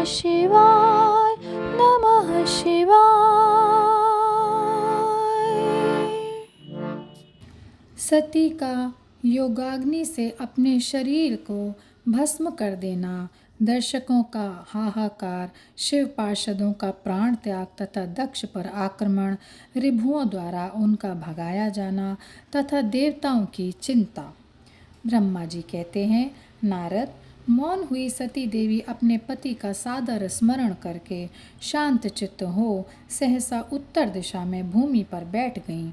शिवाय नमः शिवाय। सती का योगाग्नि से अपने शरीर को भस्म कर देना, दर्शकों का हाहाकार, शिव पार्षदों का प्राण त्याग तथा दक्ष पर आक्रमण, ऋभुओं द्वारा उनका भगाया जाना तथा देवताओं की चिंता। ब्रह्मा जी कहते हैं, नारद, मौन हुई सती देवी अपने पति का सादर स्मरण करके शांत चित्त हो सहसा उत्तर दिशा में भूमि पर बैठ गईं।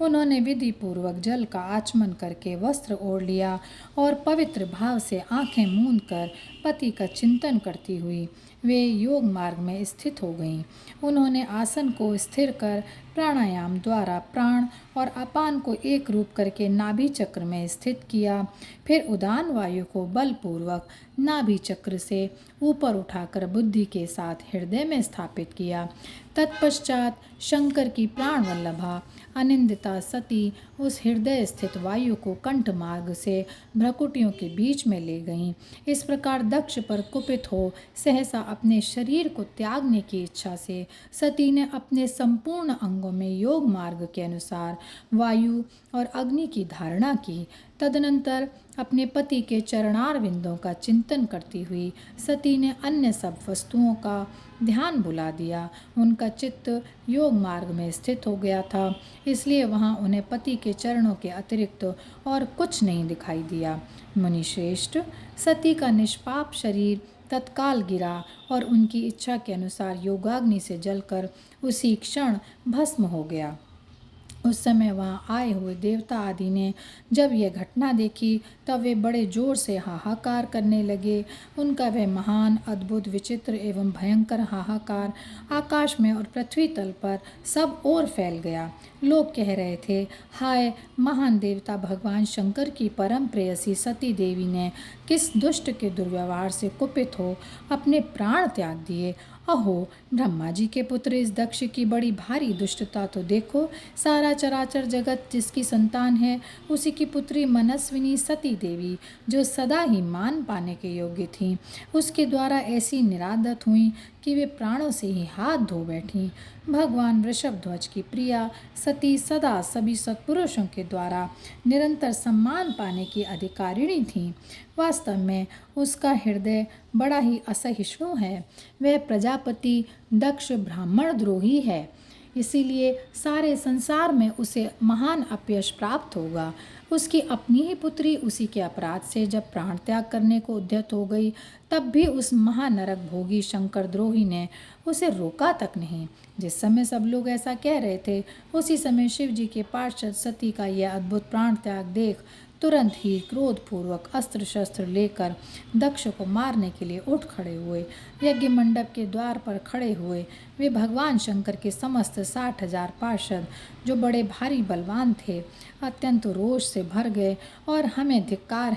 उन्होंने विधि पूर्वक जल का आचमन करके वस्त्र ओढ़ लिया और पवित्र भाव से आंखें मूंद कर पति का चिंतन करती हुई वे योग मार्ग में स्थित हो गईं। उन्होंने आसन को स्थिर कर प्राणायाम द्वारा प्राण और अपान को एक रूप करके नाभि चक्र में स्थित किया। फिर उदान वायु को बलपूर्वक नाभि चक्र से ऊपर उठाकर बुद्धि के साथ हृदय में स्थापित किया। तत्पश्चात शंकर की प्राण वल्लभा अनिंदिता सती उस हृदय स्थित वायु को कंठ मार्ग से भ्रकुटियों के बीच में ले गईं। इस प्रकार दक्ष पर कुपित हो सहसा अपने शरीर को त्यागने की इच्छा से सती ने अपने संपूर्ण अंगों में योग मार्ग के अनुसार वायु और अग्नि की धारणा की। तदनंतर अपने पति के चरणार बिंदों का चिंतन करती हुई सती ने अन्य सब वस्तुओं का ध्यान भुला दिया। उनका चित्त योग मार्ग में स्थित हो गया था, इसलिए वहाँ उन्हें पति के चरणों के अतिरिक्त और कुछ नहीं दिखाई दिया। मुनिश्रेष्ठ, सती का निष्पाप शरीर तत्काल गिरा और उनकी इच्छा के अनुसार योगाग्नि से जलकर उसी क्षण भस्म हो गया। उस समय वहाँ आए हुए देवता आदि ने जब यह घटना देखी तब वे बड़े जोर से हाहाकार करने लगे। उनका वह महान, अद्भुत, विचित्र एवं भयंकर हाहाकार आकाश में और पृथ्वी तल पर सब ओर फैल गया। लोग कह रहे थे, हाय, महान देवता भगवान शंकर की परम प्रेयसी सती देवी ने किस दुष्ट के दुर्व्यवहार से कुपित हो अपने प्राण त्याग दिए। अहो, ब्रह्मा जी के पुत्र इस दक्ष की बड़ी भारी दुष्टता तो देखो। सारा चराचर जगत जिसकी संतान है उसी की पुत्री मनस्विनी सती देवी, जो सदा ही मान पाने के योग्य थी, उसके द्वारा ऐसी निरादत हुई कि वे प्राणों से ही हाथ धो बैठी। भगवान वृषभध्वज की प्रिया सती सदा सभी सत्पुरुषों के द्वारा निरंतर सम्मान पाने की अधिकारिणी थी। वास्तव में उसका हृदय बड़ा ही असहिष्णु है। वह प्रजापति दक्ष ब्राह्मण द्रोही है, इसीलिए सारे संसार में उसे महान अपयश प्राप्त होगा। उसकी अपनी ही पुत्री उसी के अपराध से जब प्राण त्याग करने को उद्यत हो गई, तब भी उस महानरक भोगी शंकर द्रोही ने उसे रोका तक नहीं। जिस समय सब लोग ऐसा कह रहे थे, उसी समय शिव जी के पार्षद सती का यह अद्भुत प्राण त्याग देख तुरंत ही क्रोधपूर्वक अस्त्र शस्त्र लेकर दक्ष को मारने के लिए उठ खड़े हुए। यज्ञ मंडप के द्वार पर खड़े हुए वे भगवान शंकर के समस्त 60,000 पार्षद, जो बड़े भारी बलवान थे, अत्यंत रोष से भर गए और हमें धिक्कार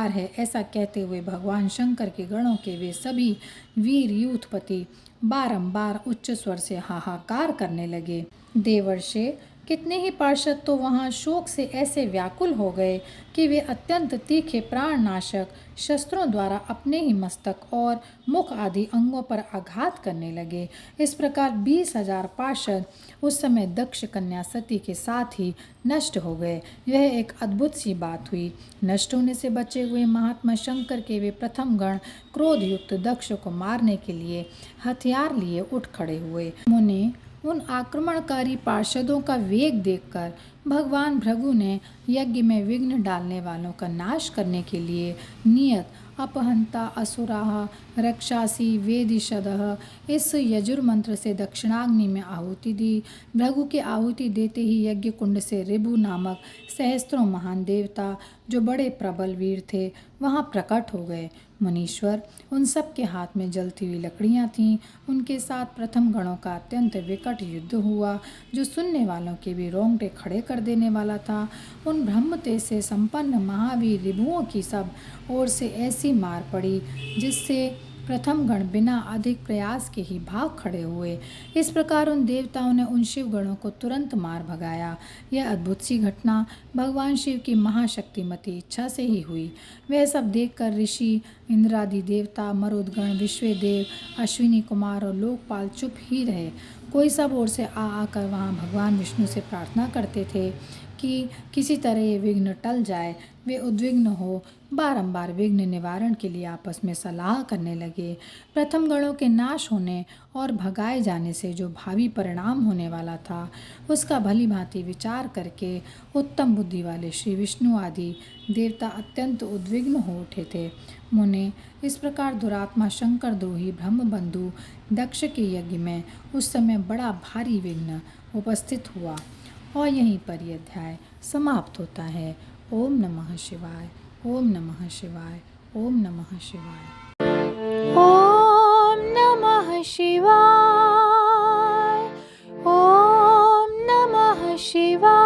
है ऐसा कहते हुए भगवान शंकर के गणों के वे सभी वीर यूथपति बारंबार उच्च स्वर से हाहाकार करने लगे। देवर्षि, कितने ही पार्षद तो वहाँ शोक से ऐसे व्याकुल हो गए कि वे अत्यंत तीखे प्राणनाशक शस्त्रों द्वारा अपने ही मस्तक और मुख आदि अंगों पर आघात करने लगे। इस प्रकार 20,000 पार्षद उस समय दक्ष कन्या सती के साथ ही नष्ट हो गए। यह एक अद्भुत सी बात हुई। नष्ट होने से बचे हुए महात्मा शंकर के वे प्रथम गण क्रोधयुक्त दक्ष को मारने के लिए हथियार लिए उठ खड़े हुए। मुनि, उन आक्रमणकारी पार्षदों का वेग देखकर भगवान भृगु ने यज्ञ में विघ्न डालने वालों का नाश करने के लिए नियत अपहंता असुराः रक्षासी वेदिशदः इस यजुर्मंत्र से दक्षिणाग्नि में आहुति दी। भृगु के आहुति देते ही यज्ञ कुंड से ऋभु नामक सहस्त्रों महान देवता, जो बड़े प्रबल वीर थे, वहाँ प्रकट हो गए। मुनीश्वर, उन सब के हाथ में जलती हुई लकड़ियाँ थीं। उनके साथ प्रथम गणों का अत्यंत विकट युद्ध हुआ, जो सुनने वालों के भी रोंगटे खड़े कर देने वाला था। उन ब्रह्म तेज से संपन्न महावीर ऋभुओं की सब ओर से ऐसी मार पड़ी जिससे प्रथम गण बिना अधिक प्रयास के ही भाग खड़े हुए। इस प्रकार उन देवताओं ने उन शिव गणों को तुरंत मार भगाया। यह अद्भुत सी घटना भगवान शिव की महाशक्तिमती इच्छा से ही हुई। वह सब देखकर ऋषि, इंद्रादि देवता, मरुदगण, विश्वदेव, अश्विनी कुमार और लोकपाल चुप ही रहे। कोई सब ओर से आकर वहाँ भगवान विष्णु से प्रार्थना करते थे कि किसी तरह ये विघ्न टल जाए। वे उद्विग्न हो बारंबार विघ्न निवारण के लिए आपस में सलाह करने लगे। प्रथम गणों के नाश होने और भगाए जाने से जो भावी परिणाम होने वाला था, उसका भली भांति विचार करके उत्तम बुद्धि वाले श्री विष्णु आदि देवता अत्यंत उद्विग्न हो उठे थे। मुने, इस प्रकार दुरात्मा शंकर द्रोही ब्रह्मबंधु दक्ष के यज्ञ में उस समय बड़ा भारी विघ्न उपस्थित हुआ। और यहीं पर यह अध्याय समाप्त होता है। ओम नमः शिवाय, ओम नमः शिवाय, ओम नमः शिवाय। ओम नमः शिवाय, ओम नमः शिवाय।